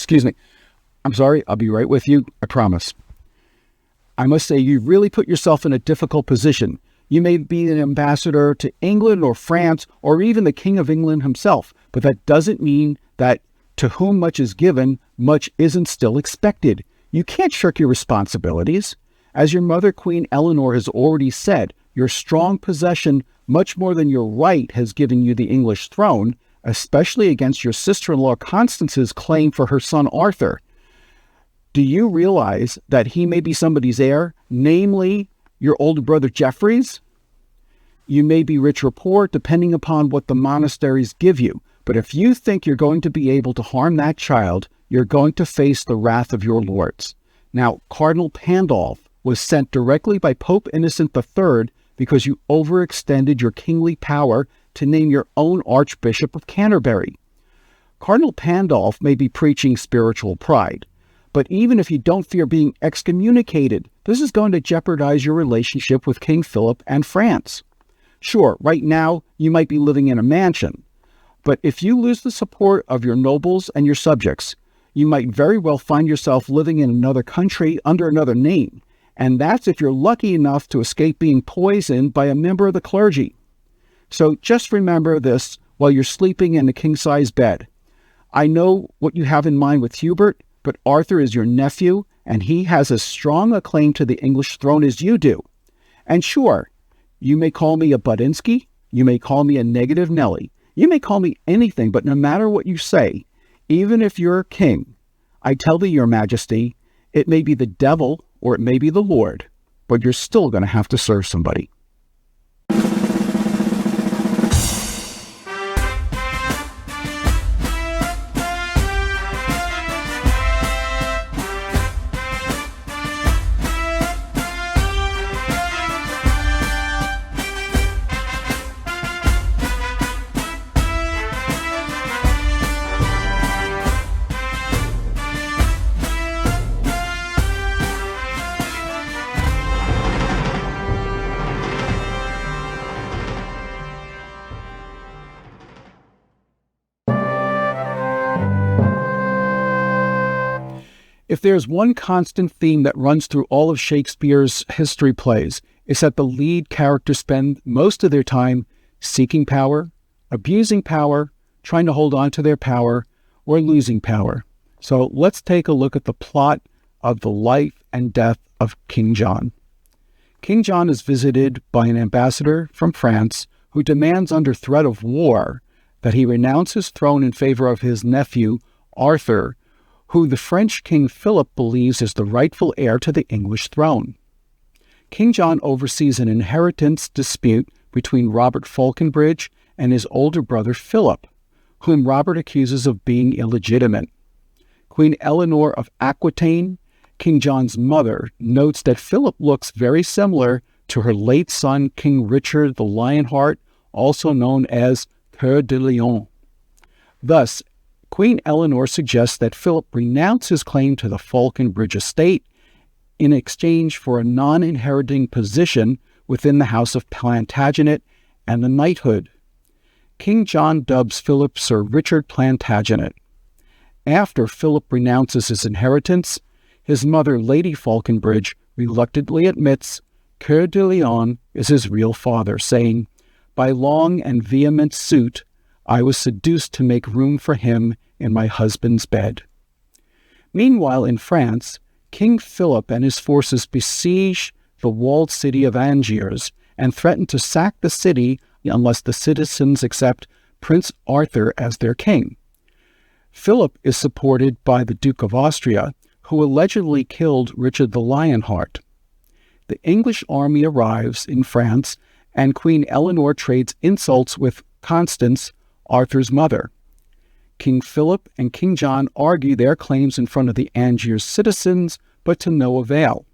Excuse me. I'm sorry, I'll be right with you, I promise. I must say, you've really put yourself in a difficult position. You may be an ambassador to England or France or even the King of England himself, but that doesn't mean that to whom much is given, much isn't still expected. You can't shirk your responsibilities. As your mother, Queen Eleanor, has already said, your strong possession, much more than your right, has given you the English throne, especially against your sister-in-law Constance's claim for her son Arthur. Do you realize that he may be somebody's heir, namely your older brother Geoffrey's? You may be rich or poor, depending upon what the monasteries give you, but if you think you're going to be able to harm that child, you're going to face the wrath of your lords. Now, Cardinal Pandolf was sent directly by Pope Innocent III because you overextended your kingly power to name your own Archbishop of Canterbury. Cardinal Pandolf may be preaching spiritual pride, but even if you don't fear being excommunicated, this is going to jeopardize your relationship with King Philip and France. Sure, right now you might be living in a mansion, but if you lose the support of your nobles and your subjects, you might very well find yourself living in another country under another name, and that's if you're lucky enough to escape being poisoned by a member of the clergy. So just remember this while you're sleeping in a king-size bed. I know what you have in mind with Hubert, but Arthur is your nephew, and he has as strong a claim to the English throne as you do. And sure, you may call me a Budinsky, you may call me a negative Nelly, you may call me anything, but no matter what you say, even if you're king, I tell thee, your majesty, it may be the devil or it may be the Lord, but you're still going to have to serve somebody. If there's one constant theme that runs through all of Shakespeare's history plays, it's that the lead characters spend most of their time seeking power, abusing power, trying to hold on to their power, or losing power. So let's take a look at the plot of the life and death of King John. King John is visited by an ambassador from France who demands under threat of war that he renounce his throne in favor of his nephew, Arthur, who the French King Philip believes is the rightful heir to the English throne. King John oversees an inheritance dispute between Robert Falconbridge and his older brother Philip, whom Robert accuses of being illegitimate. Queen Eleanor of Aquitaine, King John's mother, notes that Philip looks very similar to her late son, King Richard the Lionheart, also known as Coeur de Lion. Thus, Queen Eleanor suggests that Philip renounce his claim to the Falconbridge estate in exchange for a non-inheriting position within the House of Plantagenet and the knighthood. King John dubs Philip Sir Richard Plantagenet. After Philip renounces his inheritance, his mother, Lady Falconbridge, reluctantly admits Coeur de Lion is his real father, saying, "By long and vehement suit, I was seduced to make room for him in my husband's bed." Meanwhile, in France, King Philip and his forces besiege the walled city of Angers and threaten to sack the city unless the citizens accept Prince Arthur as their king. Philip is supported by the Duke of Austria, who allegedly killed Richard the Lionheart. The English army arrives in France, and Queen Eleanor trades insults with Constance, Arthur's mother. King Philip and King John argue their claims in front of the Angers citizens, but to no avail.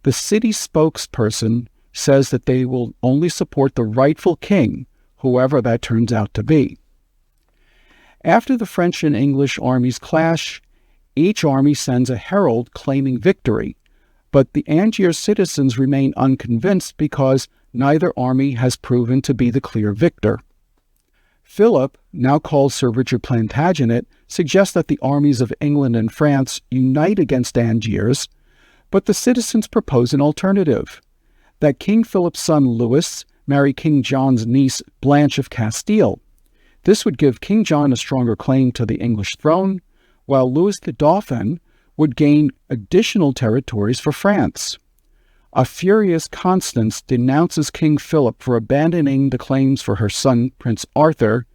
The city spokesperson says that they will only support the rightful king, whoever that turns out to be. After the French and English armies clash, each army sends a herald claiming victory, but the Angers citizens remain unconvinced because neither army has proven to be the clear victor. Philip, now called Sir Richard Plantagenet, suggests that the armies of England and France unite against Angiers, but the citizens propose an alternative, that King Philip's son Louis marry King John's niece Blanche of Castile. This would give King John a stronger claim to the English throne, while Louis the Dauphin would gain additional territories for France. A furious Constance denounces King Philip for abandoning the claims for her son Prince Arthur,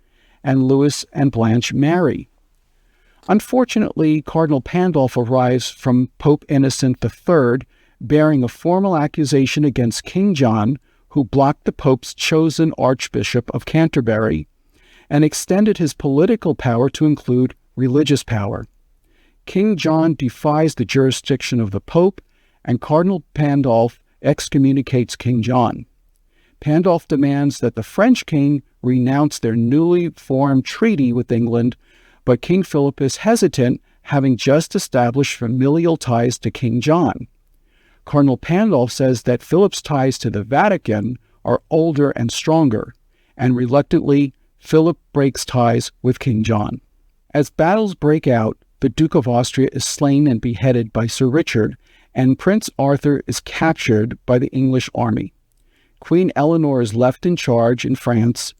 and Louis and Blanche marry. Unfortunately, Cardinal Pandolf arrives from Pope Innocent III, bearing a formal accusation against King John, who blocked the Pope's chosen Archbishop of Canterbury, and extended his political power to include religious power. King John defies the jurisdiction of the Pope, and Cardinal Pandolf excommunicates King John. Pandolf demands that the French king renounce their newly formed treaty with England, but King Philip is hesitant, having just established familial ties to King John. Cardinal Pandolf says that Philip's ties to the Vatican are older and stronger, and reluctantly, Philip breaks ties with King John. As battles break out, the Duke of Austria is slain and beheaded by Sir Richard, and Prince Arthur is captured by the English army. Queen Eleanor is left in charge in France,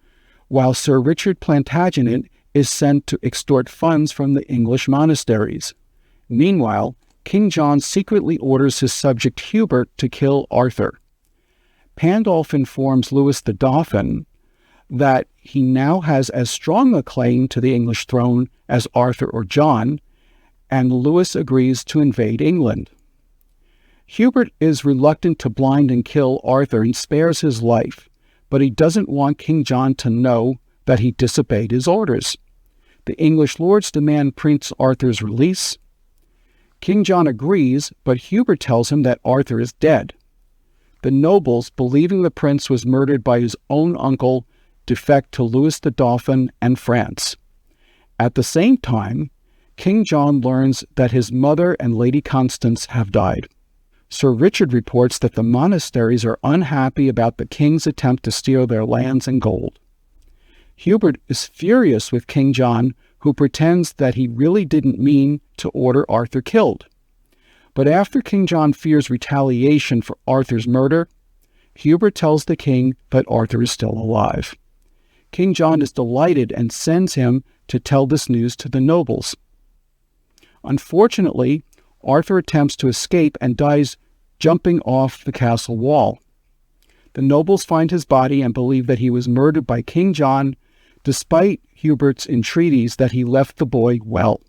while Sir Richard Plantagenet is sent to extort funds from the English monasteries. Meanwhile, King John secretly orders his subject Hubert to kill Arthur. Pandolf informs Louis the Dauphin that he now has as strong a claim to the English throne as Arthur or John, and Louis agrees to invade England. Hubert is reluctant to blind and kill Arthur and spares his life, but he doesn't want King John to know that he disobeyed his orders. The English lords demand Prince Arthur's release. King John agrees, but Hubert tells him that Arthur is dead. The nobles, believing the prince was murdered by his own uncle, defect to Louis the Dauphin and France. At the same time, King John learns that his mother and Lady Constance have died. Sir Richard reports that the monasteries are unhappy about the king's attempt to steal their lands and gold. Hubert is furious with King John, who pretends that he really didn't mean to order Arthur killed. But after King John fears retaliation for Arthur's murder, Hubert tells the king that Arthur is still alive. King John is delighted and sends him to tell this news to the nobles. Unfortunately, Arthur attempts to escape and dies jumping off the castle wall. The nobles find his body and believe that he was murdered by King John, despite Hubert's entreaties that he left the boy well.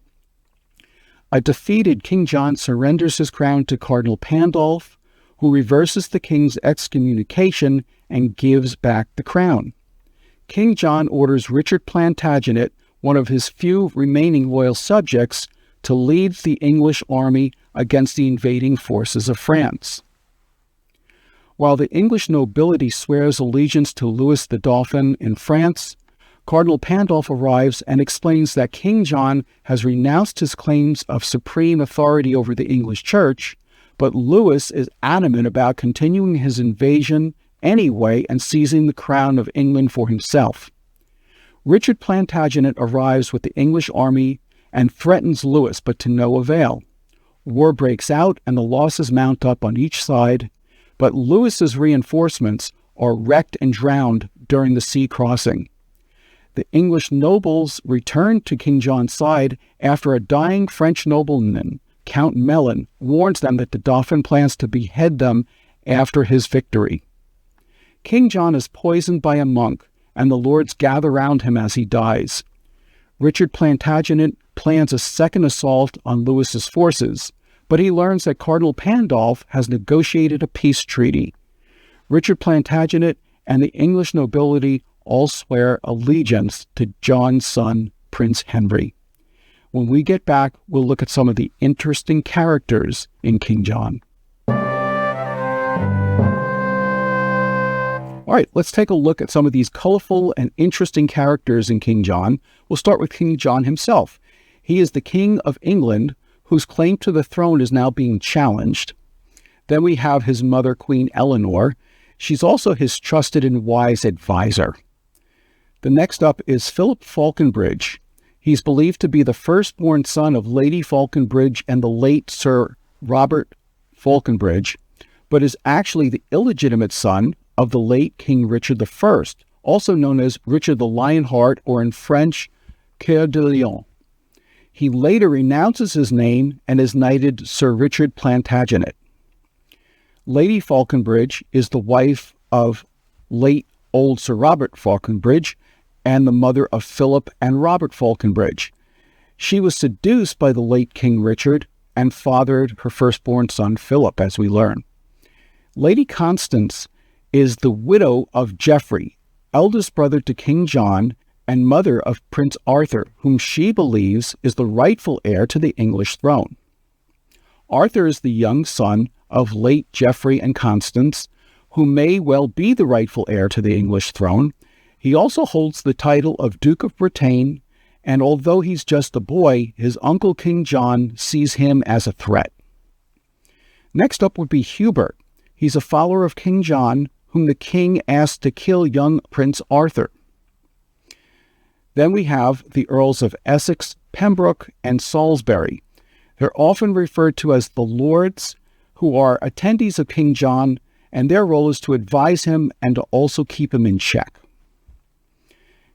A defeated King John surrenders his crown to Cardinal Pandolf, who reverses the king's excommunication and gives back the crown. King John orders Richard Plantagenet, one of his few remaining loyal subjects, to lead the English army against the invading forces of France. While the English nobility swears allegiance to Louis the Dauphin in France, Cardinal Pandolf arrives and explains that King John has renounced his claims of supreme authority over the English Church, but Louis is adamant about continuing his invasion anyway and seizing the crown of England for himself. Richard Plantagenet arrives with the English army and threatens Louis, but to no avail. War breaks out and the losses mount up on each side, but Louis's reinforcements are wrecked and drowned during the sea crossing. The English nobles return to King John's side after a dying French nobleman, Count Melon, warns them that the Dauphin plans to behead them after his victory. King John is poisoned by a monk, and the lords gather round him as he dies. Richard Plantagenet plans a second assault on Louis's forces, but he learns that Cardinal Pandolf has negotiated a peace treaty. Richard Plantagenet and the English nobility all swear allegiance to John's son, Prince Henry. When we get back, we'll look at some of the interesting characters in King John. All right, let's take a look at some of these colorful and interesting characters in King John. We'll start with King John himself. He is the King of England, whose claim to the throne is now being challenged. Then we have his mother, Queen Eleanor. She's also his trusted and wise advisor. The next up is Philip Falconbridge. He's believed to be the firstborn son of Lady Falconbridge and the late Sir Robert Falconbridge, but is actually the illegitimate son of the late King Richard I, also known as Richard the Lionheart, or in French, Coeur de Lion. He later renounces his name and is knighted Sir Richard Plantagenet. Lady Falconbridge is the wife of late old Sir Robert Falconbridge and the mother of Philip and Robert Falconbridge. She was seduced by the late King Richard and fathered her firstborn son Philip, as we learn. Lady Constance is the widow of Geoffrey, eldest brother to King John and mother of Prince Arthur, whom she believes is the rightful heir to the English throne. Arthur is the young son of late Geoffrey and Constance, who may well be the rightful heir to the English throne. He also holds the title of Duke of Bretagne, and although he's just a boy, his uncle King John sees him as a threat. Next up would be Hubert. He's a follower of King John, whom the king asked to kill young Prince Arthur. Then we have the Earls of Essex, Pembroke, and Salisbury. They're often referred to as the Lords, who are attendees of King John, and their role is to advise him and to also keep him in check.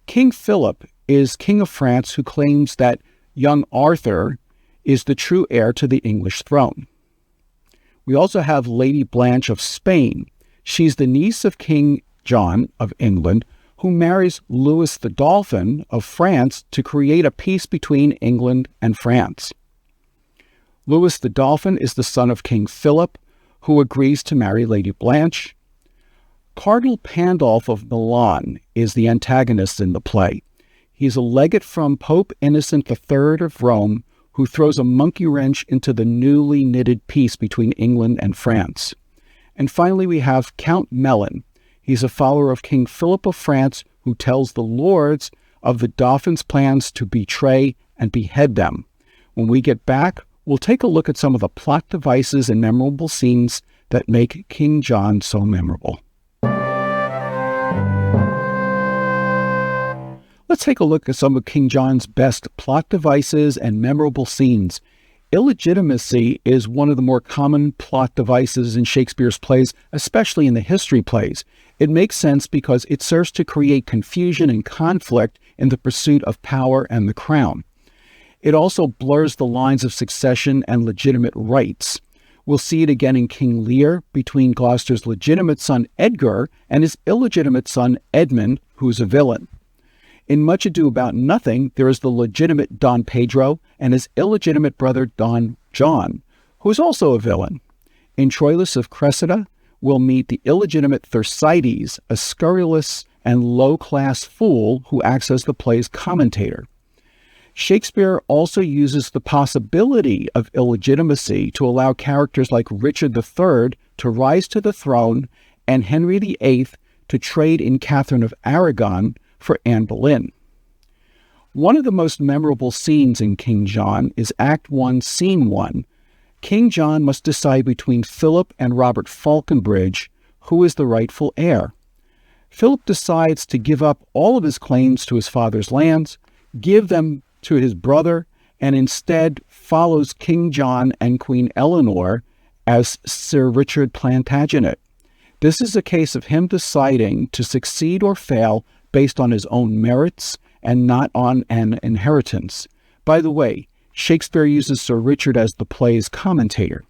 King Philip is King of France, who claims that young Arthur is the true heir to the English throne. We also have Lady Blanche of Spain. She's the niece of King John of England, who marries Louis the Dolphin of France to create a peace between England and France. Louis the Dolphin is the son of King Philip, who agrees to marry Lady Blanche. Cardinal Pandolf of Milan is the antagonist in the play. He's a legate from Pope Innocent III of Rome, who throws a monkey wrench into the newly knitted peace between England and France. And finally, we have Count Melon. He's a follower of King Philip of France, who tells the lords of the Dauphin's plans to betray and behead them. When we get back, we'll take a look at some of the plot devices and memorable scenes that make King John so memorable. Let's take a look at some of King John's best plot devices and memorable scenes. Illegitimacy is one of the more common plot devices in Shakespeare's plays, especially in the history plays. It makes sense because it serves to create confusion and conflict in the pursuit of power and the crown. It also blurs the lines of succession and legitimate rights. We'll see it again in King Lear between Gloucester's legitimate son Edgar and his illegitimate son Edmund, who's a villain. In Much Ado About Nothing, there is the legitimate Don Pedro and his illegitimate brother Don John, who is also a villain. In Troilus of Cressida, we'll meet the illegitimate Thersites, a scurrilous and low-class fool who acts as the play's commentator. Shakespeare also uses the possibility of illegitimacy to allow characters like Richard III to rise to the throne and Henry VIII to trade in Catherine of Aragon for Anne Boleyn. One of the most memorable scenes in King John is Act 1, Scene 1. King John must decide between Philip and Robert Falconbridge who is the rightful heir. Philip decides to give up all of his claims to his father's lands, give them to his brother, and instead follows King John and Queen Eleanor as Sir Richard Plantagenet. This is a case of him deciding to succeed or fail based on his own merits and not on an inheritance. By the way, Shakespeare uses Sir Richard as the play's commentator.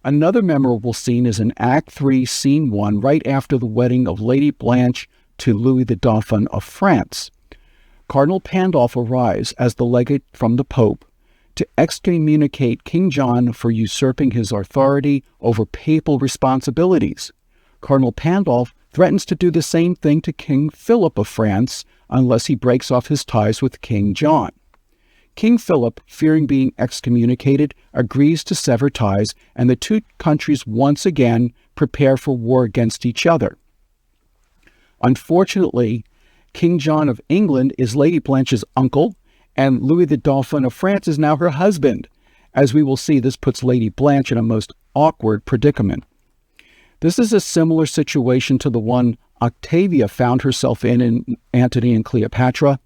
Another memorable scene is in Act 3, Scene 1, right after the wedding of Lady Blanche to Louis the Dauphin of France. Cardinal Pandolf arrives as the legate from the Pope to excommunicate King John for usurping his authority over papal responsibilities. Cardinal Pandolf threatens to do the same thing to King Philip of France unless he breaks off his ties with King John. King Philip, fearing being excommunicated, agrees to sever ties, and the two countries once again prepare for war against each other. Unfortunately, King John of England is Lady Blanche's uncle, and Louis the Dauphin of France is now her husband. As we will see, this puts Lady Blanche in a most awkward predicament. This is a similar situation to the one Octavia found herself in Antony and Cleopatra.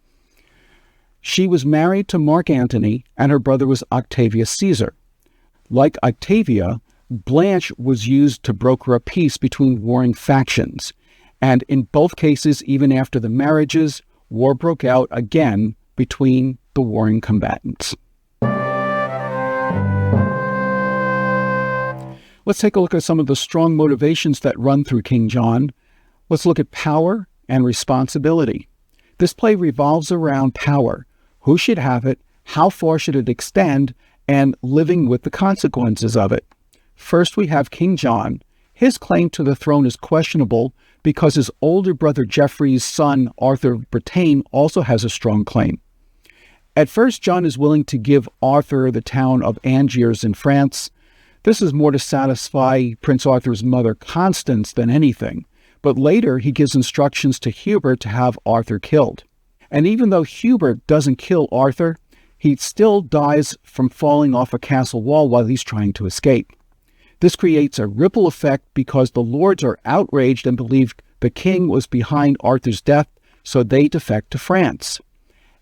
She was married to Mark Antony, and her brother was Octavius Caesar. Like Octavia, Blanche was used to broker a peace between warring factions, and in both cases, even after the marriages, war broke out again between the warring combatants. Let's take a look at some of the strong motivations that run through King John. Let's look at power and responsibility. This play revolves around power. Who should have it? How far should it extend? And living with the consequences of it. First, we have King John. His claim to the throne is questionable because his older brother Geoffrey's son, Arthur Bretagne, also has a strong claim. At first, John is willing to give Arthur the town of Angiers in France. This is more to satisfy Prince Arthur's mother, Constance, than anything. But later, he gives instructions to Hubert to have Arthur killed. And even though Hubert doesn't kill Arthur, he still dies from falling off a castle wall while he's trying to escape. This creates a ripple effect because the lords are outraged and believe the king was behind Arthur's death, so they defect to France.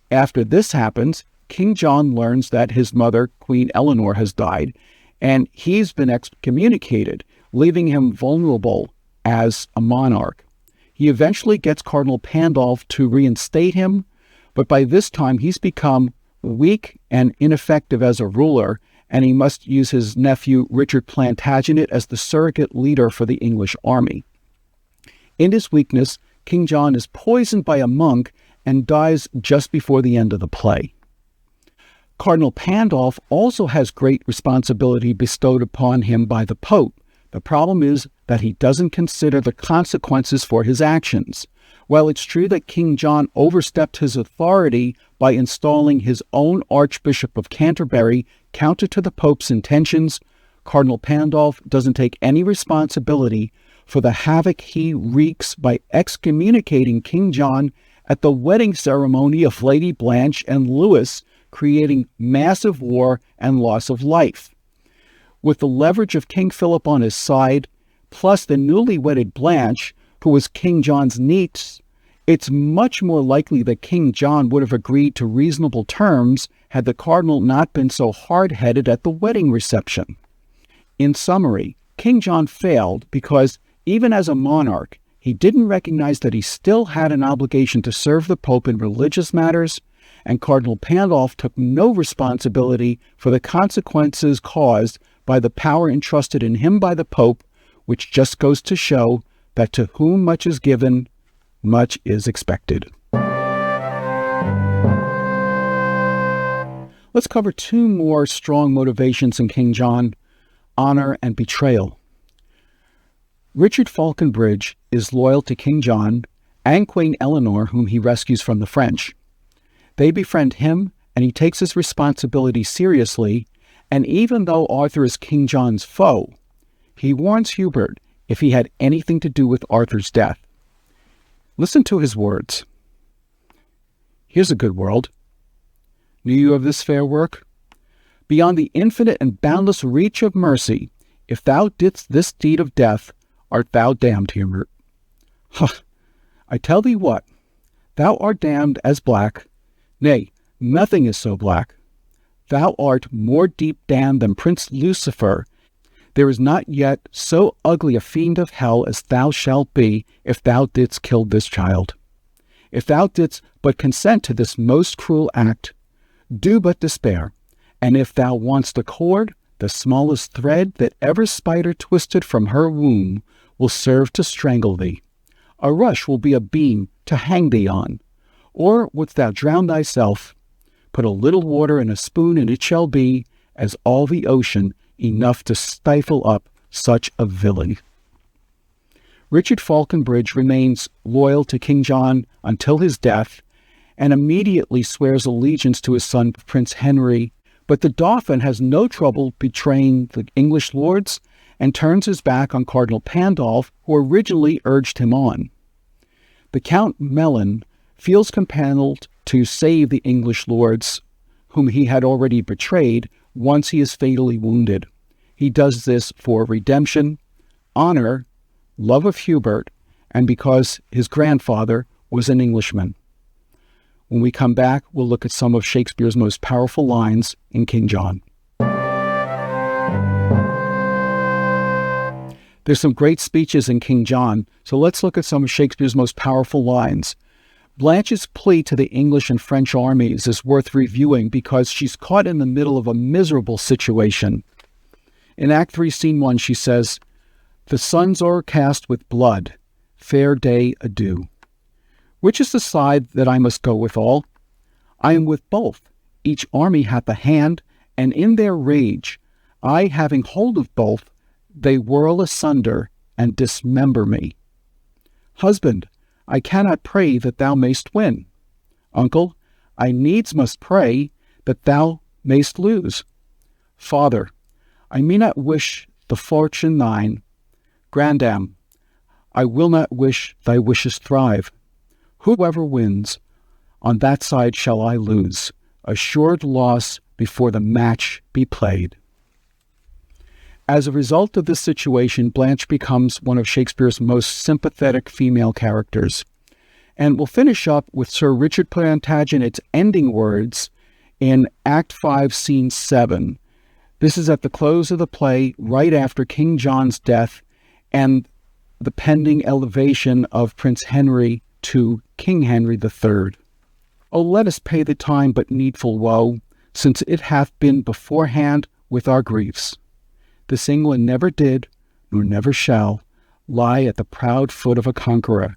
After this happens, King John learns that his mother, Queen Eleanor, has died, and he's been excommunicated, leaving him vulnerable as a monarch. He eventually gets Cardinal Pandolf to reinstate him, but by this time he's become weak and ineffective as a ruler, and he must use his nephew Richard Plantagenet as the surrogate leader for the English army. In his weakness, King John is poisoned by a monk and dies just before the end of the play. Cardinal Pandolf also has great responsibility bestowed upon him by the Pope. The problem is that he doesn't consider the consequences for his actions. While it's true that King John overstepped his authority by installing his own Archbishop of Canterbury counter to the Pope's intentions, Cardinal Pandolf doesn't take any responsibility for the havoc he wreaks by excommunicating King John at the wedding ceremony of Lady Blanche and Louis, creating massive war and loss of life. With the leverage of King Philip on his side, plus the newly wedded Blanche, who was King John's niece, it's much more likely that King John would have agreed to reasonable terms had the cardinal not been so hard-headed at the wedding reception. In summary, King John failed because, even as a monarch, he didn't recognize that he still had an obligation to serve the Pope in religious matters, and Cardinal Pandolf took no responsibility for the consequences caused by the power entrusted in him by the Pope, which just goes to show that to whom much is given, much is expected. Let's cover two more strong motivations in King John: honor and betrayal. Richard Falconbridge is loyal to King John and Queen Eleanor, whom he rescues from the French. They befriend him, and he takes his responsibility seriously, and even though Arthur is King John's foe, he warns Hubert if he had anything to do with Arthur's death. Listen to his words. "Here's a good world. Knew you of this fair work? Beyond the infinite and boundless reach of mercy, if thou didst this deed of death, art thou damned, Hubert. Ha! I tell thee what, thou art damned as black, nay, nothing is so black. Thou art more deep damned than Prince Lucifer. There is not yet so ugly a fiend of hell as thou shalt be if thou didst kill this child. If thou didst but consent to this most cruel act, do but despair, and if thou wantst a cord, the smallest thread that ever spider twisted from her womb will serve to strangle thee. A rush will be a beam to hang thee on. Or wouldst thou drown thyself? Put a little water in a spoon, and it shall be, as all the ocean, enough to stifle up such a villain." Richard Falconbridge remains loyal to King John until his death, and immediately swears allegiance to his son Prince Henry, but the Dauphin has no trouble betraying the English lords and turns his back on Cardinal Pandolf, who originally urged him on. The Count Melon feels compelled to save the English lords, whom he had already betrayed, once he is fatally wounded. He does this for redemption, honor, love of Hubert, and because his grandfather was an Englishman. When we come back, we'll look at some of Shakespeare's most powerful lines in King John. There's some great speeches in King John, so let's look at some of Shakespeare's most powerful lines. Blanche's plea to the English and French armies is worth reviewing because she's caught in the middle of a miserable situation. In Act 3, Scene 1, she says, "The sun's o'ercast with blood, fair day adieu. Which is the side that I must go withal? I am with both. Each army hath a hand, and in their rage, I having hold of both, they whirl asunder and dismember me. Husband, I cannot pray that thou mayst win. Uncle, I needs must pray that thou mayst lose. Father, I may not wish the fortune thine. Grandam, I will not wish thy wishes thrive. Whoever wins, on that side shall I lose, assured loss before the match be played." As a result of this situation, Blanche becomes one of Shakespeare's most sympathetic female characters. And we'll finish up with Sir Richard Plantagenet's ending words in Act 5, Scene 7. This is at the close of the play, right after King John's death and the pending elevation of Prince Henry to King Henry III. "O let us pay the time but needful woe, since it hath been beforehand with our griefs. This England never did, nor never shall, lie at the proud foot of a conqueror,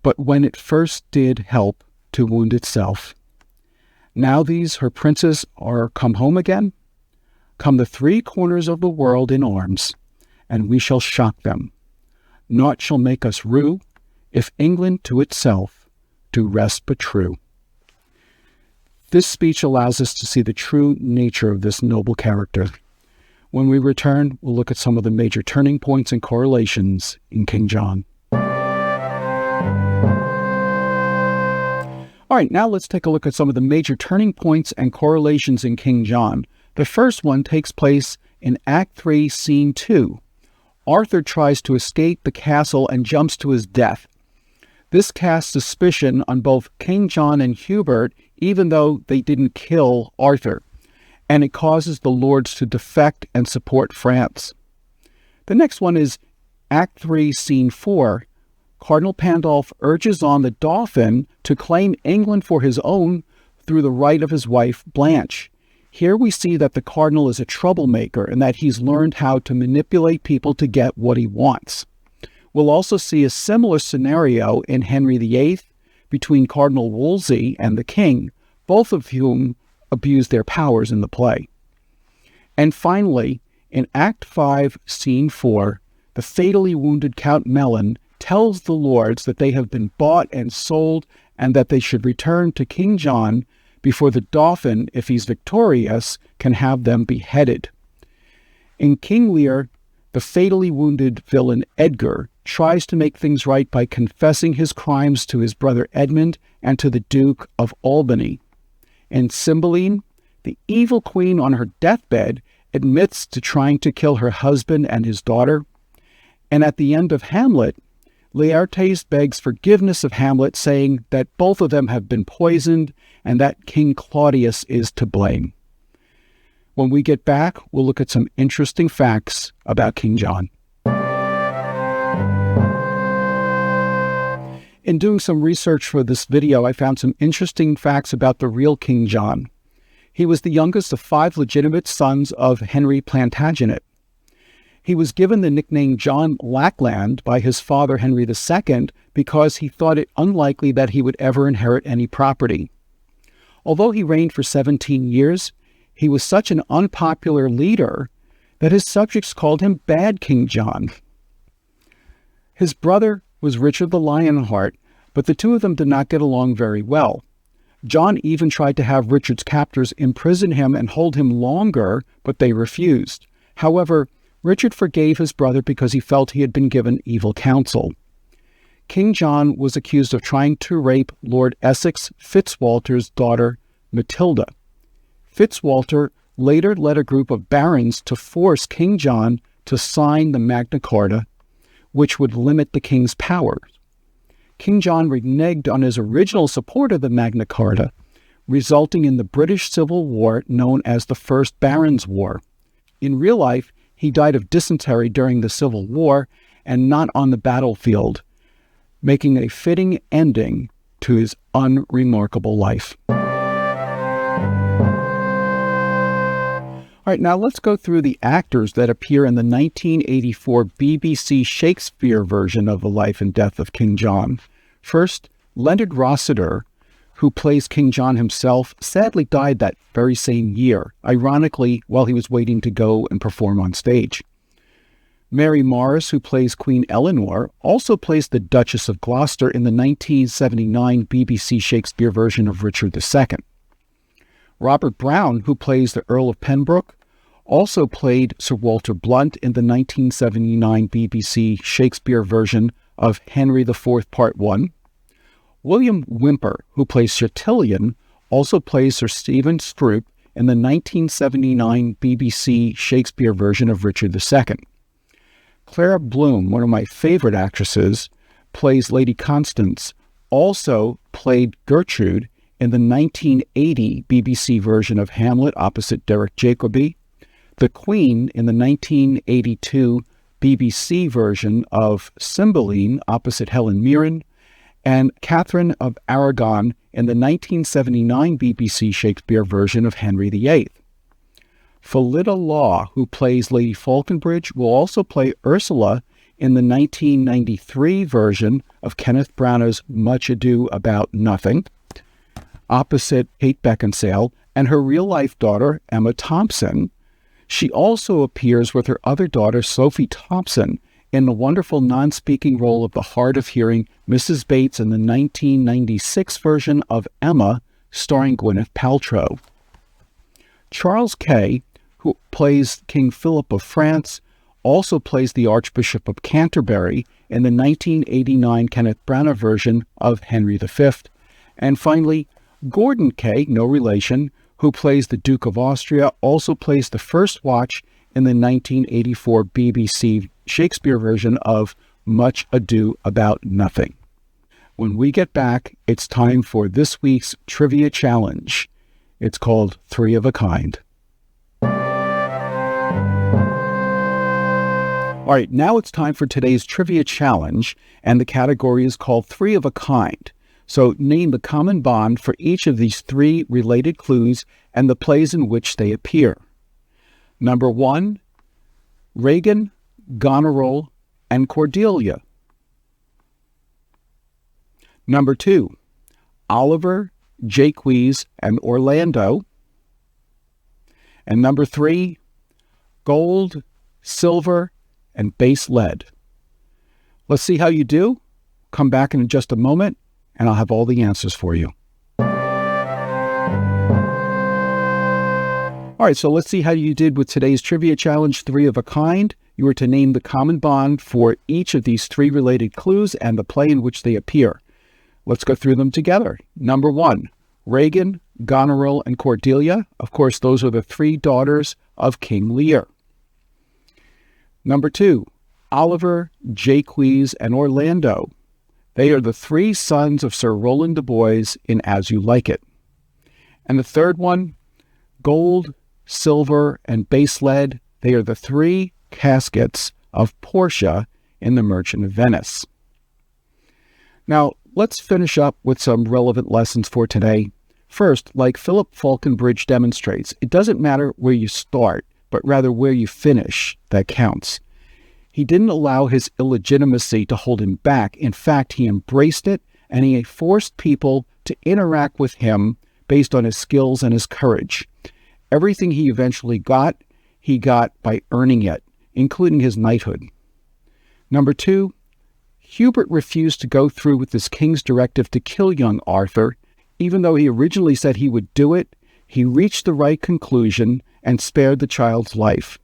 but when it first did help to wound itself. Now these her princes are come home again, come the three corners of the world in arms, and we shall shock them. Naught shall make us rue, if England to itself do rest but true." This speech allows us to see the true nature of this noble character. When we return, we'll look at some of the major turning points and correlations in King John. All right, now let's take a look at some of the major turning points and correlations in King John. The first one takes place in Act 3, Scene 2. Arthur tries to escape the castle and jumps to his death. This casts suspicion on both King John and Hubert, even though they didn't kill Arthur, and it causes the lords to defect and support France. The next one is Act 3, Scene 4. Cardinal Pandolf urges on the Dauphin to claim England for his own through the right of his wife, Blanche. Here we see that the cardinal is a troublemaker and that he's learned how to manipulate people to get what he wants. We'll also see a similar scenario in Henry VIII between Cardinal Wolsey and the king, both of whom abuse their powers in the play. And finally, in Act 5, Scene 4, the fatally wounded Count Melon tells the lords that they have been bought and sold and that they should return to King John before the Dauphin, if he's victorious, can have them beheaded. In King Lear, the fatally wounded villain Edgar tries to make things right by confessing his crimes to his brother Edmund and to the Duke of Albany. In Cymbeline, the evil queen on her deathbed admits to trying to kill her husband and his daughter. And at the end of Hamlet, Laertes begs forgiveness of Hamlet, saying that both of them have been poisoned and that King Claudius is to blame. When we get back, we'll look at some interesting facts about King John. In doing some research for this video, I found some interesting facts about the real King John. He was the youngest of 5 legitimate sons of Henry Plantagenet. He was given the nickname John Lackland by his father Henry II because he thought it unlikely that he would ever inherit any property. Although he reigned for 17 years, he was such an unpopular leader that his subjects called him Bad King John. His brother was Richard the Lionheart, but the two of them did not get along very well. John even tried to have Richard's captors imprison him and hold him longer, but they refused. However, Richard forgave his brother because he felt he had been given evil counsel. King John was accused of trying to rape Lord Essex Fitzwalter's daughter, Matilda. Fitzwalter later led a group of barons to force King John to sign the Magna Carta, which would limit the king's powers. King John reneged on his original support of the Magna Carta, resulting in the British Civil War known as the First Barons' War. In real life, he died of dysentery during the Civil War and not on the battlefield, making a fitting ending to his unremarkable life. All right, now let's go through the actors that appear in the 1984 BBC Shakespeare version of the life and death of King John. First, Leonard Rossiter, who plays King John himself, sadly died that very same year, ironically, while he was waiting to go and perform on stage. Mary Morris, who plays Queen Eleanor, also plays the Duchess of Gloucester in the 1979 BBC Shakespeare version of Richard II. Robert Brown, who plays the Earl of Pembroke, also played Sir Walter Blunt in the 1979 BBC Shakespeare version of Henry IV Part 1. William Whymper, who plays Chatillon, also plays Sir Stephen Scrope in the 1979 BBC Shakespeare version of Richard II. Clara Bloom, one of my favorite actresses, plays Lady Constance, also played Gertrude in the 1980 BBC version of Hamlet opposite Derek Jacobi, the Queen in the 1982 BBC version of Cymbeline opposite Helen Mirren, and Catherine of Aragon in the 1979 BBC Shakespeare version of Henry VIII. Phillida Law, who plays Lady Falconbridge, will also play Ursula in the 1993 version of Kenneth Branagh's Much Ado About Nothing, opposite Kate Beckinsale, and her real-life daughter, Emma Thompson. She also appears with her other daughter, Sophie Thompson, in the wonderful non-speaking role of the hard-of-hearing Mrs. Bates in the 1996 version of Emma, starring Gwyneth Paltrow. Charles Kay, who plays King Philip of France, also plays the Archbishop of Canterbury in the 1989 Kenneth Branagh version of Henry V. And finally, Gordon Kay, no relation, who plays the Duke of Austria, also plays the First Watch in the 1984 BBC Shakespeare version of Much Ado About Nothing. When we get back, it's time for this week's trivia challenge. It's called Three of a Kind. All right, now it's time for today's trivia challenge, and the category is called Three of a Kind. So name the common bond for each of these three related clues and the plays in which they appear. Number 1, Regan, Goneril, and Cordelia. Number 2, Oliver, Jaques, and Orlando. And number 3, gold, silver, and base lead. Let's see how you do. Come back in just a moment, and I'll have all the answers for you. All right, so let's see how you did with today's trivia challenge, Three of a Kind. You were to name the common bond for each of these three related clues and the play in which they appear. Let's go through them together. Number 1, Regan, Goneril, and Cordelia. Of course, those are the three daughters of King Lear. Number 2, Oliver, Jaques, and Orlando. They are the three sons of Sir Roland de Boys in As You Like It. And the third one, gold, silver, and base lead. They are the three caskets of Portia in The Merchant of Venice. Now, let's finish up with some relevant lessons for today. First, like Philip Falconbridge demonstrates, it doesn't matter where you start, but rather where you finish that counts. He didn't allow his illegitimacy to hold him back. In fact, he embraced it, and he forced people to interact with him based on his skills and his courage. Everything he eventually got, he got by earning it, including his knighthood. Number 2, Hubert refused to go through with his king's directive to kill young Arthur. Even though he originally said he would do it, he reached the right conclusion and spared the child's life.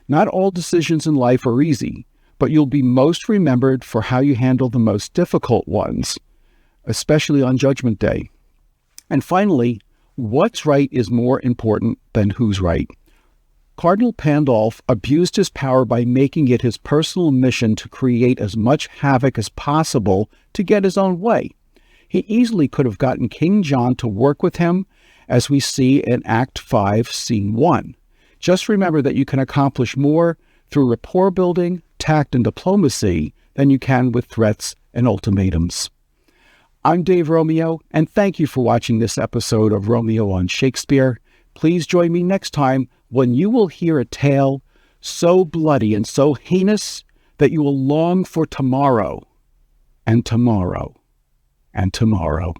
Not all decisions in life are easy, but you'll be most remembered for how you handle the most difficult ones, especially on Judgment Day. And finally, what's right is more important than who's right. Cardinal Pandolf abused his power by making it his personal mission to create as much havoc as possible to get his own way. He easily could have gotten King John to work with him, as we see in Act 5, Scene 1. Just remember that you can accomplish more through rapport building, tact, and diplomacy than you can with threats and ultimatums. I'm Dave Romeo, and thank you for watching this episode of Romeo on Shakespeare. Please join me next time when you will hear a tale so bloody and so heinous that you will long for tomorrow, and tomorrow, and tomorrow.